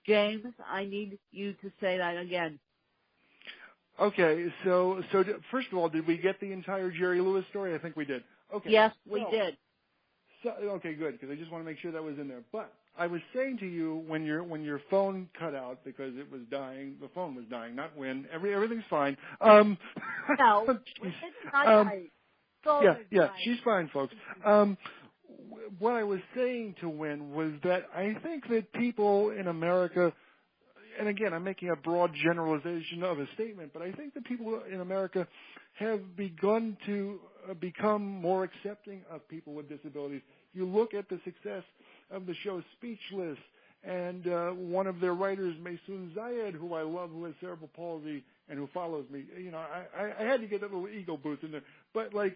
James, I need you to say that again. Okay, so first of all, did we get the entire Jerry Lewis story? I think we did. Okay. Yes, we did. So, okay, good, because I just want to make sure that was in there. But I was saying to you when your phone cut out because it was dying, the phone was dying, not when. Everything's fine. No, it's not right. Yeah, she's fine, folks. What I was saying to Wynn was that I think that people in America, and again, I'm making a broad generalization of a statement, but I think that people in America have begun to become more accepting of people with disabilities. You look at the success of the show Speechless, and one of their writers, Maysoon Zayed, who I love, who has cerebral palsy and who follows me. You know, I had to get that little ego boost in there. But like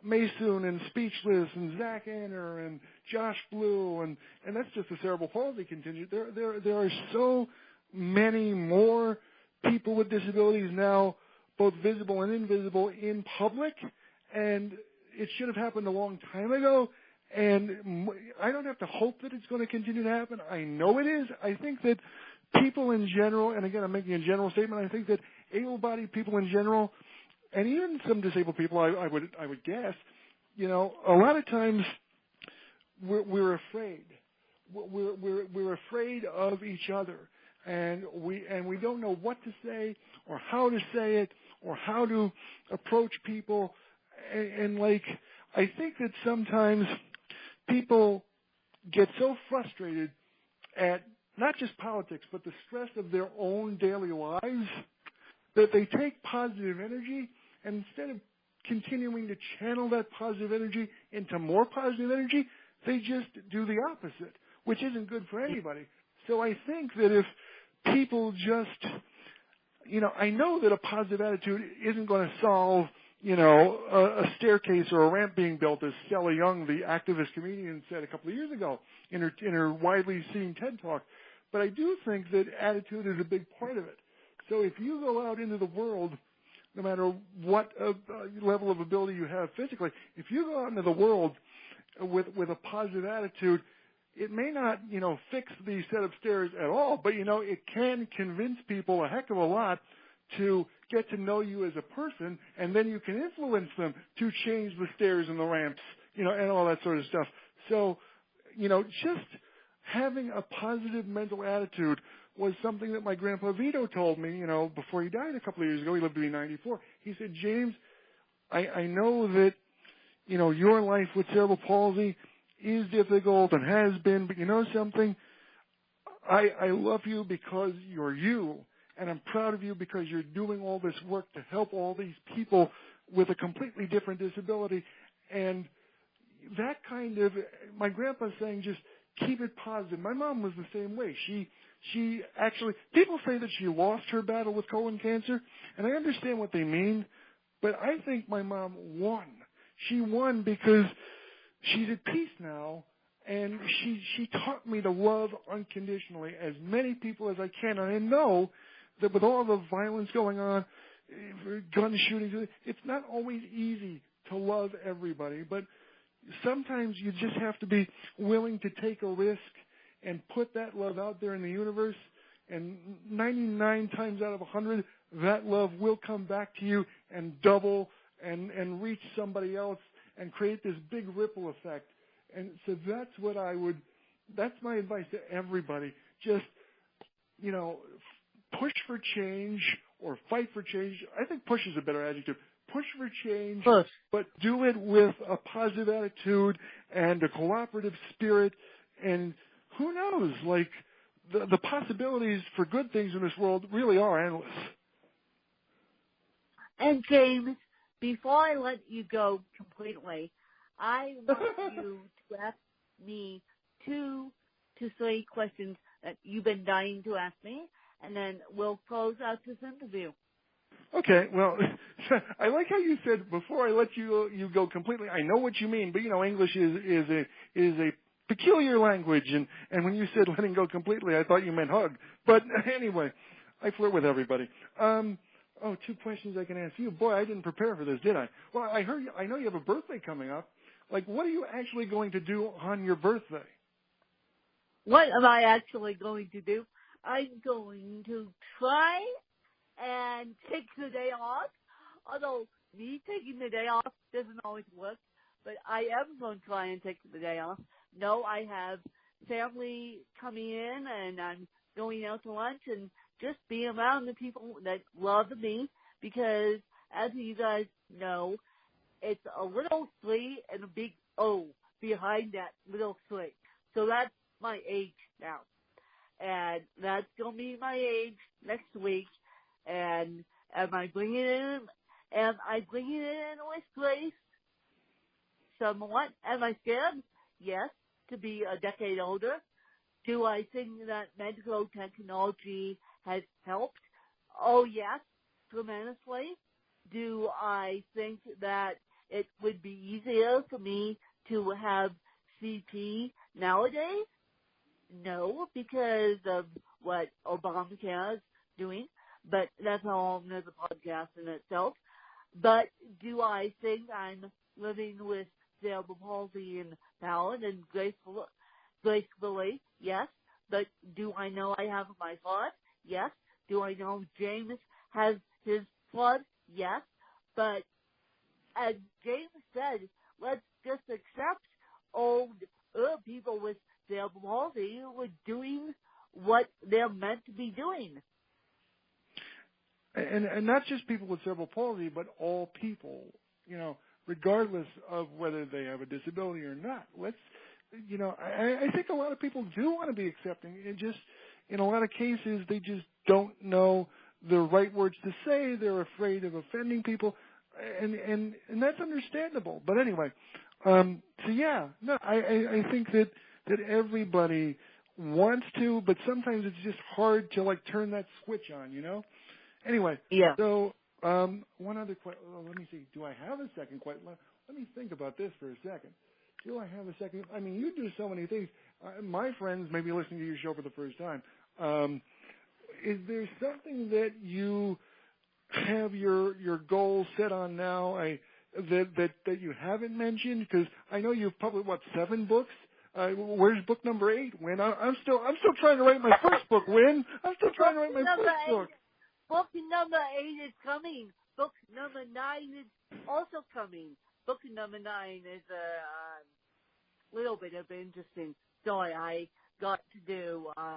Maysoon and Speechless and Zach Anner and Josh Blue, and that's just the cerebral palsy contingent. There are so many more people with disabilities now, both visible and invisible, in public, and it should have happened a long time ago. And I don't have to hope that it's going to continue to happen. I know it is. I think that people in general, and again, I'm making a general statement, I think that able-bodied people in general, and even some disabled people, I would guess, you know, a lot of times we're afraid. We're afraid of each other, and we don't know what to say or how to say it or how to approach people, and like I think that sometimes people get so frustrated at not just politics but the stress of their own daily lives that they take positive energy, and instead of continuing to channel that positive energy into more positive energy, they just do the opposite, which isn't good for anybody. So I think that if people just, you know, I know that a positive attitude isn't going to solve, you know, a staircase or a ramp being built, as Stella Young, the activist comedian, said a couple of years ago in her widely seen TED Talk. But I do think that attitude is a big part of it. So if you go out into the world, no matter what level of ability you have physically, if you go out into the world with a positive attitude, it may not, you know, fix the set of stairs at all, but, you know, it can convince people a heck of a lot to get to know you as a person, and then you can influence them to change the stairs and the ramps, you know, and all that sort of stuff. So, you know, just having a positive mental attitude was something that my grandpa Vito told me, you know, before he died a couple of years ago. He lived to be 94. He said, James, I know that, you know, your life with cerebral palsy is difficult and has been, but you know something? I love you because you're you, and I'm proud of you because you're doing all this work to help all these people with a completely different disability. And that kind of, my grandpa's saying, just keep it positive. My mom was the same way. She actually, people say that she lost her battle with colon cancer, and I understand what they mean, but I think my mom won. She won because she's at peace now, and she taught me to love unconditionally as many people as I can. And I know that with all the violence going on, gun shootings, it's not always easy to love everybody, but sometimes you just have to be willing to take a risk and put that love out there in the universe, and 99 times out of 100, that love will come back to you and double and reach somebody else and create this big ripple effect. And so that's my advice to everybody. Just, you know, push for change or fight for change. I think push is a better adjective. Push for change, but do it with a positive attitude and a cooperative spirit. And who knows, like, the possibilities for good things in this world really are endless. And James, before I let you go completely, I want you to ask me 2 to 3 questions that you've been dying to ask me, and then we'll close out this interview. Okay, well, I like how you said, before I let you go completely, I know what you mean, but, you know, English is a peculiar language, and when you said letting go completely, I thought you meant hug. But anyway, I flirt with everybody. 2 questions I can ask you. Boy, I didn't prepare for this, did I? Well, I know you have a birthday coming up. Like, what are you actually going to do on your birthday? What am I actually going to do? I'm going to try and take the day off, although me taking the day off doesn't always work, but I am going to try and take the day off. No, I have family coming in, and I'm going out to lunch and just being around the people that love me, because as you guys know, it's a little 3 and a big O behind that little 3. So that's my age now. And that's going to be my age next week. And am I bringing it in? Am I bringing it in with grace? Somewhat. Am I scared? Yes, to be a decade older. Do I think that medical technology has helped? Oh, yes, tremendously. Do I think that it would be easier for me to have CP nowadays? No, because of what Obamacare is doing, but that's a whole other podcast in itself. But do I think I'm living with cerebral palsy and Palin and gracefully? Yes. But do I know I have my flood? Yes. Do I know James has his flood? Yes. But as James said, let's just accept old people with cerebral palsy who are doing what they're meant to be doing. And not just people with cerebral palsy, but all people, regardless of whether they have a disability or not. I think a lot of people do want to be accepting, and just in a lot of cases they just don't know the right words to say. They're afraid of offending people, and that's understandable. But anyway, I think that everybody wants to, but sometimes it's just hard to turn that switch on, Anyway, yeah. So one other question. Let me see. Do I have a second question? Let me think about this for a second. Do I have a second? I mean, you do so many things. My friends may be listening to your show for the first time. Is there something that you have your goals set on now that you haven't mentioned? Because I know you've published 7 books. Where's book number 8? Win. I'm still trying to write my first book. Win. I'm still trying to write my first book. Book number 8 is coming. Book number 9 is also coming. Book number 9 is a little bit of an interesting story. I got to do a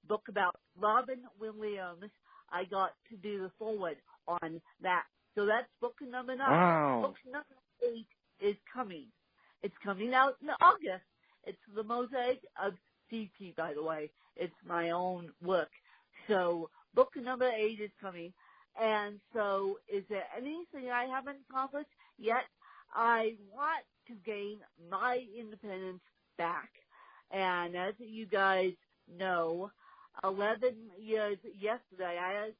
book about Robin Williams. I got to do the forward on that. So that's book number 9. Wow. Book number 8 is coming. It's coming out in August. It's the Mosaic of CP, by the way. It's my own work. So book number 8 is coming. And so is there anything I haven't accomplished yet? I want to gain my independence back. And as you guys know, 11 years yesterday, I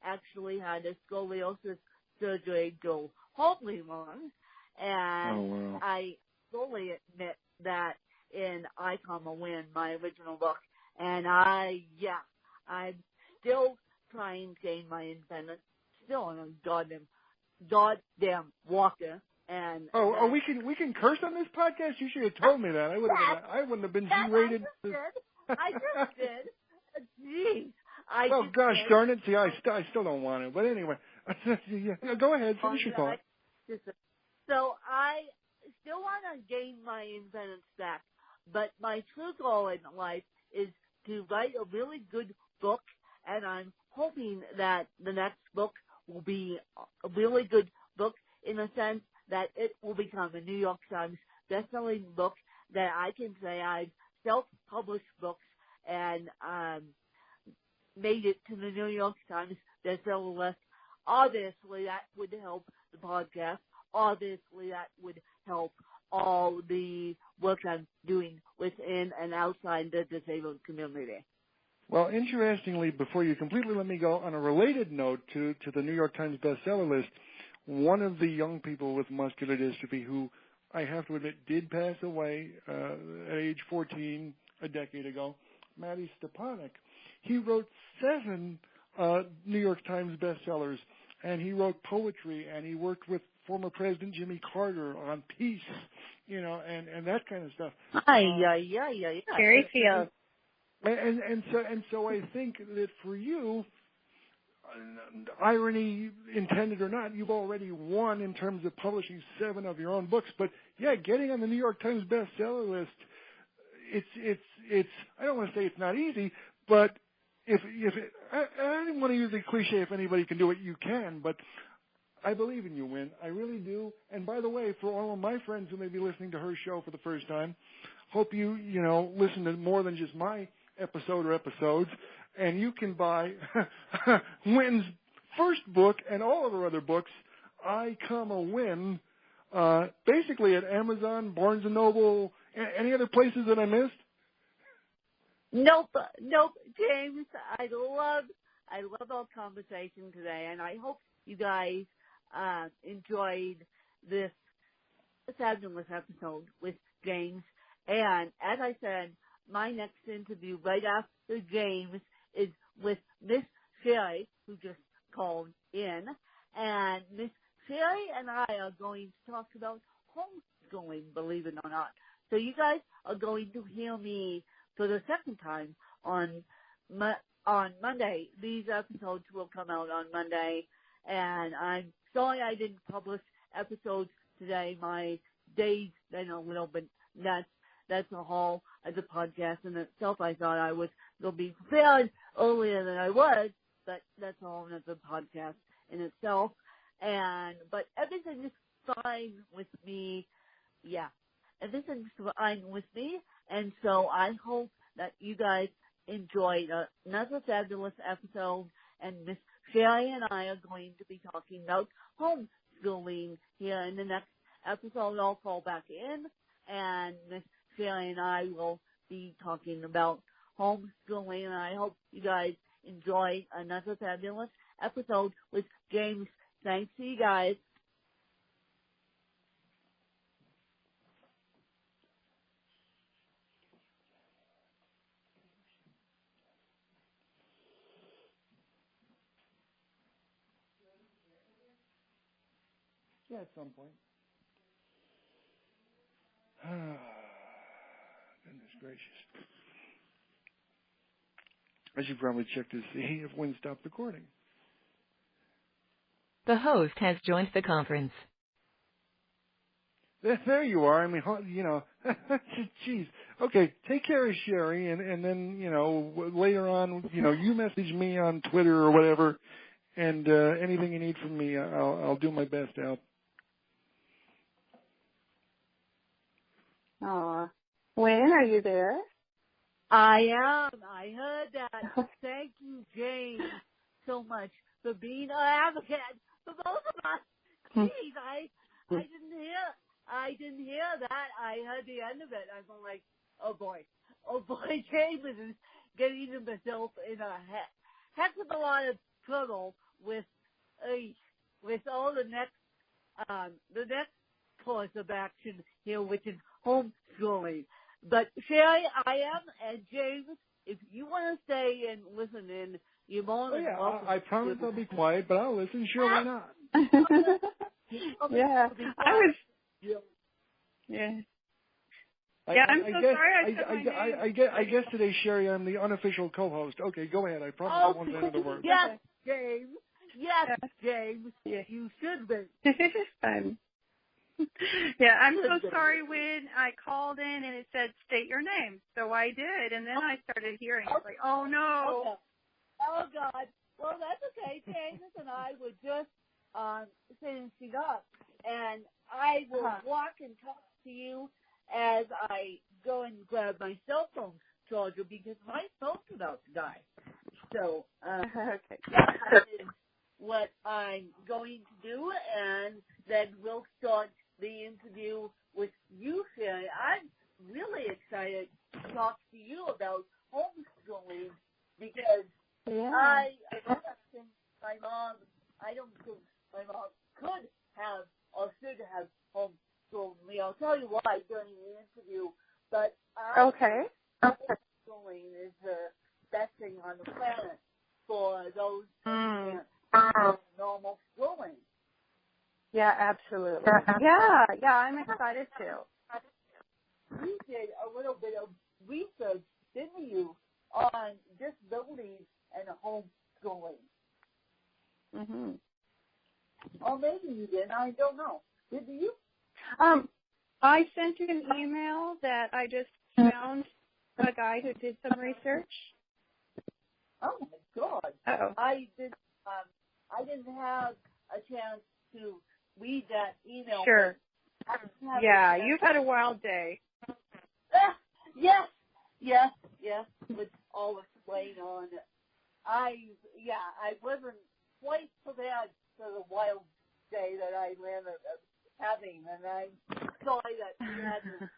actually had a scoliosis surgery go horribly wrong. And I fully admit that in I, Win, my original book. And I'm still trying to gain my independence. Still on a goddamn walker. And we can curse on this podcast? You should have told me that. I wouldn't have been G-rated. I just did. Jeez. Gosh darn it. See, I still don't want it. But anyway, go ahead. Finish your thought. So I still want to gain my independence back. But my true goal in life is to write a really good book. And I'm hoping that the next book will be a really good book in the sense that it will become a New York Times best-selling book, that I can say I've self-published books and made it to the New York Times bestseller list. Obviously, that would help the podcast. Obviously, that would help all the work I'm doing within and outside the disabled community. Well, interestingly, before you completely let me go, on a related note to the New York Times bestseller list, one of the young people with muscular dystrophy who I have to admit did pass away at age 14 a decade ago, Matty Stepanek, he wrote 7 New York Times bestsellers, and he wrote poetry, and he worked with former President Jimmy Carter on peace, and that kind of stuff. Yeah. Very field. And so I think that for you, irony intended or not, you've already won in terms of publishing 7 of your own books. But yeah, getting on the New York Times bestseller list, it's I don't want to say it's not easy, but I don't want to use the cliche, if anybody can do it, you can. But I believe in you, Win. I really do. And by the way, for all of my friends who may be listening to her show for the first time, hope you listen to more than just my episode or episodes, and you can buy Win's first book and all of her other books, I, Win, basically at Amazon, Barnes & Noble, any other places that I missed? Nope, James. I love our conversation today, and I hope you guys enjoyed this fabulous episode with James. And as I said, my next interview right after James is with Miss Sherry, who just called in. And Miss Sherry and I are going to talk about homeschooling, believe it or not. So you guys are going to hear me for the second time on Monday. These episodes will come out on Monday. And I'm sorry I didn't publish episodes today. My day's been a little bit nuts. That's a whole as a podcast in itself. I thought I was going to be prepared earlier than I was, but that's a whole other podcast in itself. But everything is fine with me. Yeah, everything's fine with me. And so I hope that you guys enjoyed another fabulous episode. And Miss Sherry and I are going to be talking about homeschooling here in the next episode. I'll call back in, and Miss Sherry and I will be talking about homeschooling, and I hope you guys enjoy another fabulous episode with James. Thanks to you guys. Yeah, at some point. Goodness gracious. I should probably check to see if Win stopped recording. The host has joined the conference. There you are. I mean, geez. Okay, take care of Sherry, and then, later on, you message me on Twitter or whatever, and anything you need from me, I'll do my best to help. Aw. Wayne, are you there? I am. I heard that. Thank you, James, so much for being an advocate for both of us. Please, I didn't hear that. I heard the end of it. I'm like, oh boy, James is getting himself in a heck of a lot of trouble with all the next course of action here, which is homeschooling. But Sherry, I am, and James, if you want to stay and listen in, you're more than welcome. I promise I'll be quiet, but I'll listen. Sure, why not? Yeah, I was. Yeah. Yeah, I'm so sorry. I guess today, Sherry, I'm the unofficial co-host. Okay, go ahead. I promise I won't say another word. Yes, James. Yes, James. Yeah. You should be. Fun. Yeah, I'm so sorry when I called in and it said state your name. So I did, and then I started hearing it like, oh no. Okay. Oh God. Well, that's okay. James and I were just finishing up, and I will walk and talk to you as I go and grab my cell phone charger because my phone's about to die. So okay. That is what I'm going to do, and then we'll start the interview with you, Sherry. I'm really excited to talk to you about homeschooling because I don't think my mom could have or should have homeschooled me. I'll tell you why during the interview, but homeschooling is the best thing on the planet for those who can't normal schooling. Yeah, absolutely. Yeah, I'm excited too. You did a little bit of research, didn't you, on disabilities and homeschooling. Mm-hmm. Or maybe you didn't. I don't know. Did you? I sent you an email that I just found a guy who did some research. Oh my God! Oh. I didn't have a chance to read that email. Sure. Yeah, you've had a wild day. Yes, with all the weight on it. I wasn't quite prepared for the wild day that I ended up having, and I'm sorry that you had to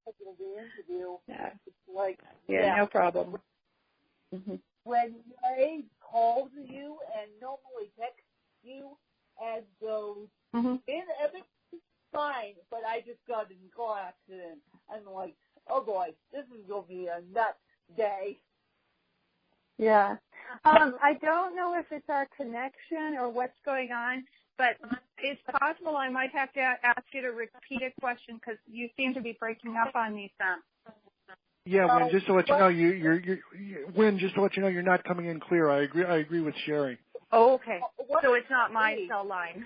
schedule the interview. Yeah. It's like, no problem. Mm-hmm. When I called you and normally text you and goes, everything's fine, but I just got in a car accident. I'm like, oh boy, this is going to be a nuts day. Yeah. I don't know if it's our connection or what's going on, but it's possible I might have to ask you to repeat a question because you seem to be breaking up on me some. Yeah, Wynn, just to let you know, Wynn, just to let you know, you're not coming in clear. I agree with Sherry. Oh, okay. So it's not my cell line.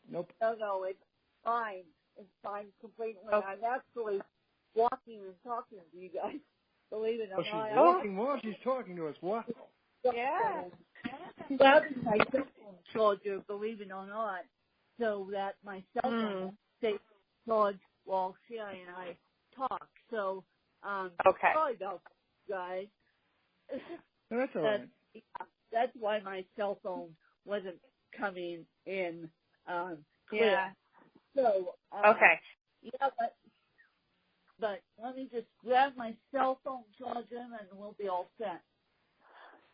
Nope. No, it's fine. It's fine completely. Okay. I'm actually walking and talking to you guys. Believe it or She's not. walking while she's talking to us. Wow. Yeah. Grabbing my cell phone charger, believe it or not, so that my cell phone stays charged while Sherry and I talk. So, Okay. sorry about that, guys. No, that's all right. That's why my cell phone wasn't coming in clear. Yeah. So, Okay. yeah, but let me just grab my cell phone charger and we'll be all set.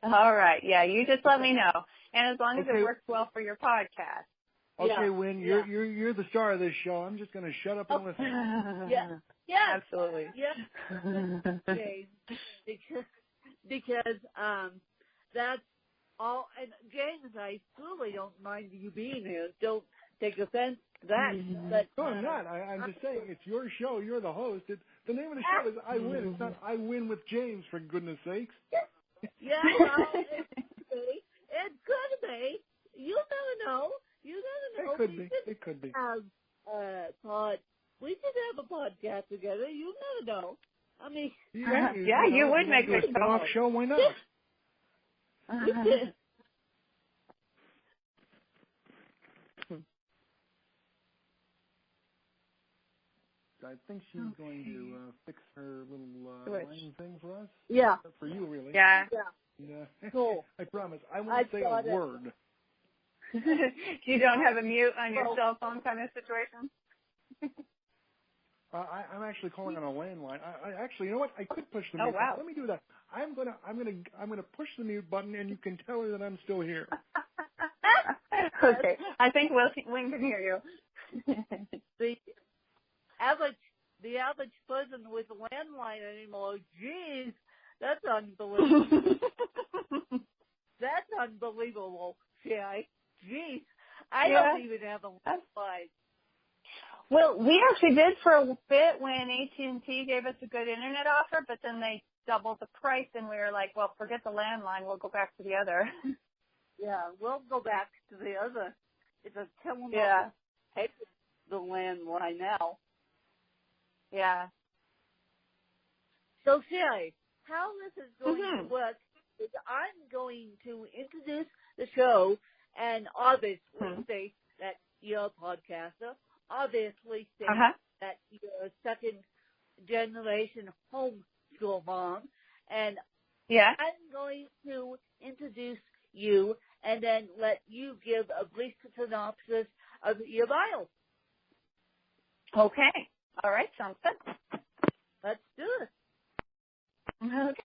All right. Yeah, you just let me know. And as long as it works well for your podcast. Okay, Wynn, you're the star of this show. I'm just going to shut up and listen. Yeah. Absolutely. Yeah. Okay. Because that's all. And James, I truly don't mind you being here. Don't take offense to that. But no, I'm not. I'm just saying it's your show. You're the host. The name of the show is I Win. It's not I Win with James, for goodness sakes. Yeah, well, it could be. You never know. It could be. We could have a podcast together. You never know. I mean, you would make a spin-off show. Why not? I think she's going to fix her little line thing for us. Yeah. For you, really. Yeah. Cool. I promise. I won't say a word. You don't have a mute on your cell phone kind of situation? I'm actually calling on a landline. I actually, you know what? I could push the mute button. Let me do that. I'm gonna push the mute button, and you can tell her that I'm still here. Okay. I think Wynn can hear you. The average person with a landline anymore, geez, that's unbelievable. That's unbelievable, Sherry. Geez, I don't even have a landline. Well, we actually did for a bit when AT&T gave us a good internet offer, but then they doubled the price, and we were like, well, forget the landline. We'll go back to the other. Yeah, we'll go back to the other. It's a killing. Yeah. Hate the landline now. Yeah. So, Sherry, how this is going to work is I'm going to introduce the show and obviously say that you're a podcaster, obviously say that you're a second-generation homeschool mom, and I'm going to introduce you and then let you give a brief synopsis of your bio. Okay. All right. Sounds good. Let's do it. Okay.